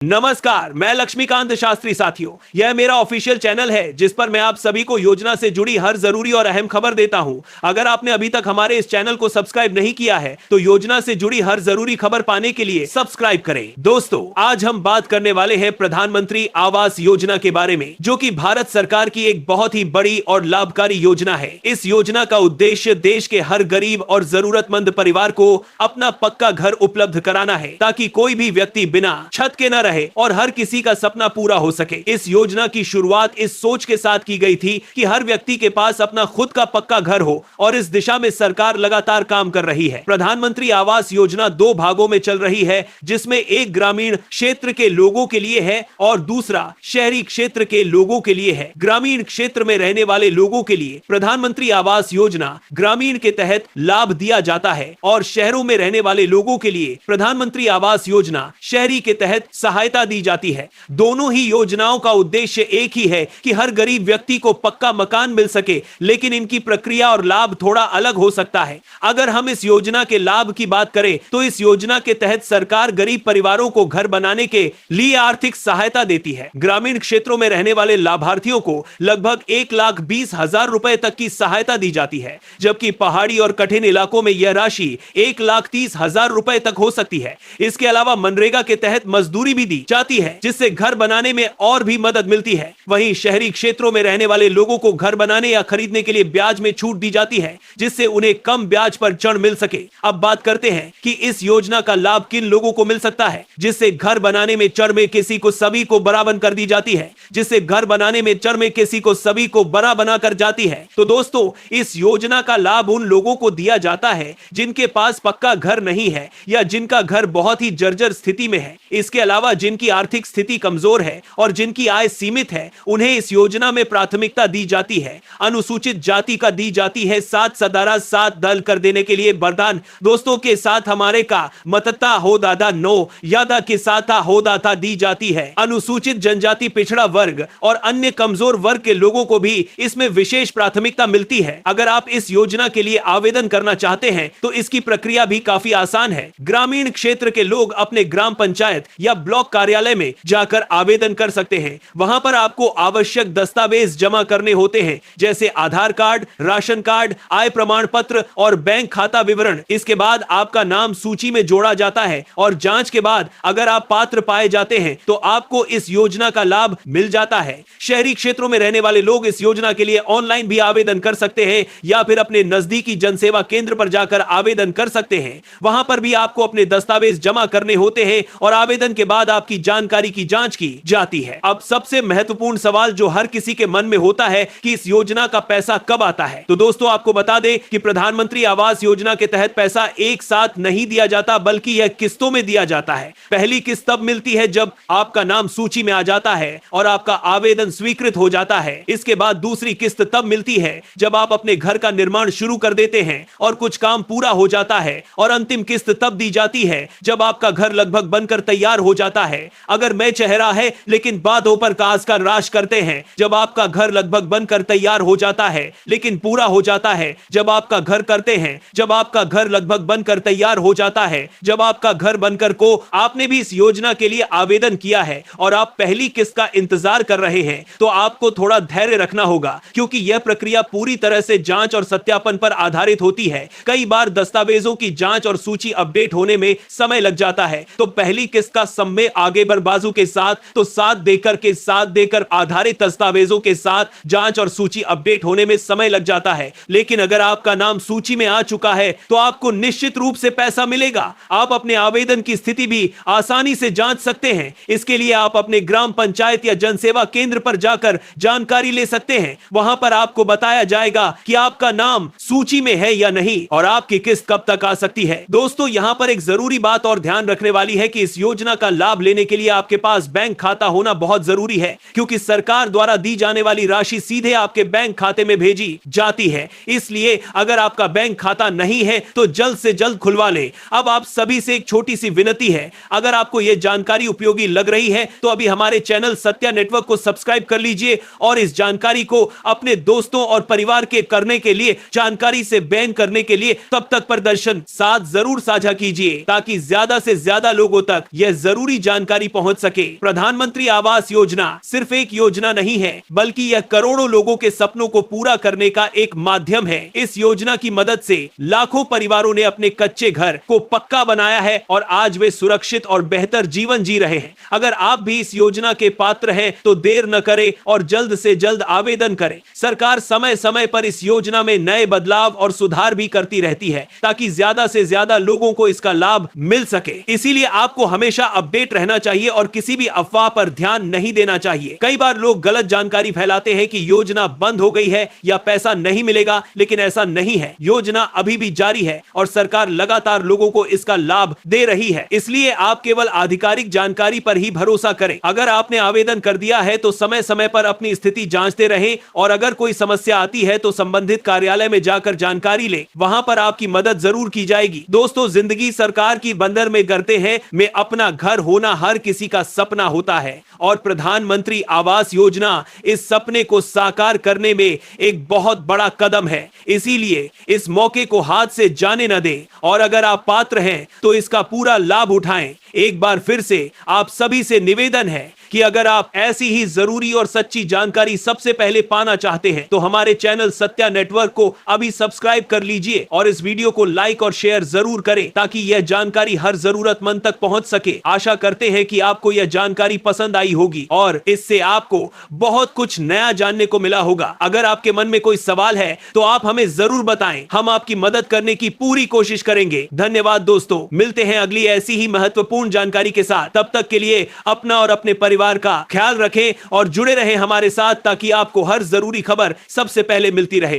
नमस्कार, मैं लक्ष्मीकांत शास्त्री। साथियों, यह मेरा ऑफिशियल चैनल है जिस पर मैं आप सभी को योजना से जुड़ी हर जरूरी और अहम खबर देता हूं। अगर आपने अभी तक हमारे इस चैनल को सब्सक्राइब नहीं किया है तो योजना से जुड़ी हर जरूरी खबर पाने के लिए सब्सक्राइब करें। दोस्तों, आज हम बात करने वाले हैं प्रधानमंत्री आवास योजना के बारे में, जो कि भारत सरकार की एक बहुत ही बड़ी और लाभकारी योजना है। इस योजना का उद्देश्य देश के हर गरीब और जरूरतमंद परिवार को अपना पक्का घर उपलब्ध कराना है, ताकि कोई भी व्यक्ति बिना छत के न रहे और हर किसी का सपना पूरा हो सके। इस योजना की शुरुआत इस सोच के साथ की गई थी कि हर व्यक्ति के पास अपना खुद का पक्का घर हो, और इस दिशा में सरकार लगातार काम कर रही है। प्रधानमंत्री आवास योजना दो भागों में चल रही है, जिसमें एक ग्रामीण क्षेत्र के लोगों के लिए है और दूसरा शहरी क्षेत्र के लोगों के लिए है। ग्रामीण क्षेत्र में रहने वाले लोगों के लिए प्रधानमंत्री आवास योजना ग्रामीण के तहत लाभ दिया जाता है, और शहरों में रहने वाले लोगों के लिए प्रधानमंत्री आवास योजना शहरी के तहत सहायता दी जाती है। दोनों ही योजनाओं का उद्देश्य एक ही है कि हर गरीब व्यक्ति को पक्का मकान मिल सके, लेकिन इनकी प्रक्रिया और लाभ थोड़ा अलग हो सकता है। अगर हम इस योजना के लाभ की बात करें तो इस योजना के तहत सरकार गरीब परिवारों को घर बनाने के लिए आर्थिक सहायता देती है। ग्रामीण क्षेत्रों में रहने वाले लाभार्थियों को लगभग 1,20,000 रुपए तक की सहायता दी जाती है, जबकि पहाड़ी और कठिन इलाकों में यह राशि 1,30,000 रुपए तक हो सकती है। इसके अलावा मनरेगा के तहत मजदूरी भी दी जाती है, जिससे घर बनाने में और भी मदद मिलती है। वहीं शहरी क्षेत्रों में रहने वाले लोगों को घर बनाने या खरीदने के लिए ब्याज में छूट दी जाती है, जिससे उन्हें कम ब्याज पर ऋण मिल सके। अब बात करते हैं कि इस योजना का लाभ किन लोगों को मिल सकता है। जिससे घर बनाने में ऋण में किसी को सभी को बराबर कर दी जाती है, जिससे घर बनाने में ऋण में किसी को सभी को बरा बना कर जाती है। तो दोस्तों, इस योजना का लाभ उन लोगों को दिया जाता है जिनके पास पक्का घर नहीं है या जिनका घर बहुत ही जर्जर स्थिति में है। इसके अलावा जिनकी आर्थिक स्थिति कमजोर है और जिनकी आय सीमित है, उन्हें इस योजना में प्राथमिकता दी जाती है। अनुसूचित जाति का दी जाती है 7 सदारा 7 दल कर देने के लिए वरदान। दोस्तों के साथ हमारे का मतता हो दादा नो यादा के साथ हो दाता दी जाती है। अनुसूचित जनजाति, पिछड़ा वर्ग और अन्य कमजोर वर्ग के लोगों को भी इसमें विशेष प्राथमिकता मिलती है। अगर आप इस योजना के लिए आवेदन करना चाहते हैं तो इसकी प्रक्रिया भी काफी आसान है। ग्रामीण क्षेत्र के लोग अपने ग्राम पंचायत या ब्लॉक कार्यालय में जाकर आवेदन कर सकते हैं। वहां पर आपको आवश्यक दस्तावेज जमा करने होते हैं, जैसे आधार कार्ड, राशन कार्ड, आय प्रमाण पत्र और बैंक खाता विवरण। इसके बाद आपका नाम सूची में जोड़ा जाता है और जांच के बाद अगर आप पात्र पाए जाते हैं तो आपको इस योजना का लाभ मिल जाता है। शहरी क्षेत्रों में रहने वाले लोग इस योजना के लिए ऑनलाइन भी आवेदन कर सकते हैं या फिर अपने नजदीकी जनसेवा केंद्र पर जाकर आवेदन कर सकते हैं। वहां पर भी आपको अपने दस्तावेज जमा करने होते हैं और आवेदन के बाद आपकी जानकारी की जांच की जाती है। अब सबसे महत्वपूर्ण सवाल जो हर किसी के मन में होता है कि इस योजना का पैसा कब आता है। तो दोस्तों, आपको बता दें कि प्रधानमंत्री आवास योजना के तहत पैसा एक साथ नहीं दिया जाता, बल्कि यह किस्तों में दिया जाता है। पहली किस्त तब मिलती है जब आपका नाम सूची में आ जाता है और आपका आवेदन स्वीकृत हो जाता है। इसके बाद दूसरी किस्त तब मिलती है जब आप अपने घर का निर्माण शुरू कर देते हैं और कुछ काम पूरा हो जाता है, और अंतिम किस्त तब दी जाती है जब आपका घर लगभग बनकर तैयार हो जाता है। अगर मैं चेहरा है लेकिन बातों पर काज का राश करते हैं, जब आपका घर लगभग बनकर तैयार हो जाता है लेकिन पूरा हो जाता है जब आपका घर करते हैं, जब आपका घर लगभग बनकर तैयार हो जाता है, जब आपका घर बनकर को आपने भी इस योजना के लिए आवेदन किया है और आप पहली किस्त का इंतजार कर रहे हैं, तो आपको थोड़ा धैर्य रखना होगा, क्योंकि यह प्रक्रिया पूरी तरह से जांच और सत्यापन पर आधारित होती है। कई बार दस्तावेजों की जांच और सूची अपडेट होने में समय लग जाता है। तो पहली किस्त का समय आगे बढ़ बाजू के साथ तो साथ देकर आधारित दस्तावेजों के साथ जांच और सूची अपडेट होने में समय लग जाता है। लेकिन अगर आपका नाम सूची में आ चुका है तो आपको निश्चित रूप से पैसा मिलेगा। आप अपने आवेदन की स्थिति भी आसानी से जांच सकते हैं। इसके लिए आप अपने ग्राम पंचायत या जनसेवा केंद्र पर जाकर जानकारी ले सकते हैं। वहां पर आपको बताया जाएगा कि आपका नाम सूची में है या नहीं और आपकी किस्त कब तक आ सकती है। दोस्तों, यहां पर एक जरूरी बात और ध्यान रखने वाली है कि इस योजना का लाभ लेने के लिए आपके पास बैंक खाता होना बहुत जरूरी है, क्योंकि सरकार द्वारा दी जाने वाली राशि सीधे आपके बैंक खाते में भेजी जाती है। इसलिए अगर आपका बैंक खाता नहीं है तो जल्द से जल्द खुलवा लें। अब आप सभी से एक छोटी सी विनती है, अगर आपको यह जानकारी उपयोगी लग रही है तो अभी हमारे चैनल सत्या नेटवर्क को सब्सक्राइब कर लीजिए और इस जानकारी को अपने दोस्तों और परिवार के करने के लिए, जानकारी से बैन करने के लिए तब तक प्रदर्शन साथ जरूर साझा कीजिए, ताकि ज्यादा से ज्यादा लोगों तक यह जरूरी जानकारी पहुंच सके। प्रधानमंत्री आवास योजना सिर्फ एक योजना नहीं है, बल्कि यह करोड़ों लोगों के सपनों को पूरा करने का एक माध्यम है। इस योजना की मदद से लाखों परिवारों ने अपने कच्चे घर को पक्का बनाया है और आज वे सुरक्षित और बेहतर जीवन जी रहे हैं। अगर आप भी इस योजना के पात्र हैं तो देर न करें और जल्द से जल्द आवेदन करें। सरकार समय समय पर इस योजना में नए बदलाव और सुधार भी करती रहती है ताकि ज्यादा से ज्यादा लोगों को इसका लाभ मिल सके। इसीलिए आपको हमेशा अपडेट रहना चाहिए और किसी भी अफवाह पर ध्यान नहीं देना चाहिए। कई बार लोग गलत जानकारी फैलाते हैं कि योजना बंद हो गई है या पैसा नहीं मिलेगा, लेकिन ऐसा नहीं है। योजना अभी भी जारी है और सरकार लगातार लोगों को इसका लाभ दे रही है। इसलिए आप केवल आधिकारिक जानकारी पर ही भरोसा करें। अगर आपने आवेदन कर दिया है तो समय समय पर अपनी स्थिति जांचते रहें और अगर कोई समस्या आती है तो संबंधित कार्यालय में जाकर जानकारी लें। वहां पर आपकी मदद जरूर की जाएगी। दोस्तों, जिंदगी सरकार की बंदर में करते हैं में अपना घर होना हर किसी का सपना होता है और प्रधानमंत्री आवास योजना इस सपने को साकार करने में एक बहुत बड़ा कदम है। इसीलिए इस मौके को हाथ से जाने न दें और अगर आप पात्र हैं तो इसका पूरा लाभ उठाएं। एक बार फिर से आप सभी से निवेदन है कि अगर आप ऐसी ही जरूरी और सच्ची जानकारी सबसे पहले पाना चाहते हैं तो हमारे चैनल सत्या नेटवर्क को अभी सब्सक्राइब कर लीजिए और इस वीडियो को लाइक और शेयर जरूर करें ताकि यह जानकारी हर जरूरतमंद तक पहुंच सके। आशा करते हैं कि आपको यह जानकारी पसंद आई होगी और इससे आपको बहुत कुछ नया जानने को मिला होगा। अगर आपके मन में कोई सवाल है तो आप हमें जरूर बताएं, हम आपकी मदद करने की पूरी कोशिश करेंगे। धन्यवाद दोस्तों, मिलते हैं अगली ऐसी ही महत्वपूर्ण जानकारी के साथ। तब तक के लिए अपना और अपने परिवार का ख्याल रखें और जुड़े रहें हमारे साथ ताकि आपको हर जरूरी खबर सबसे पहले मिलती रहे।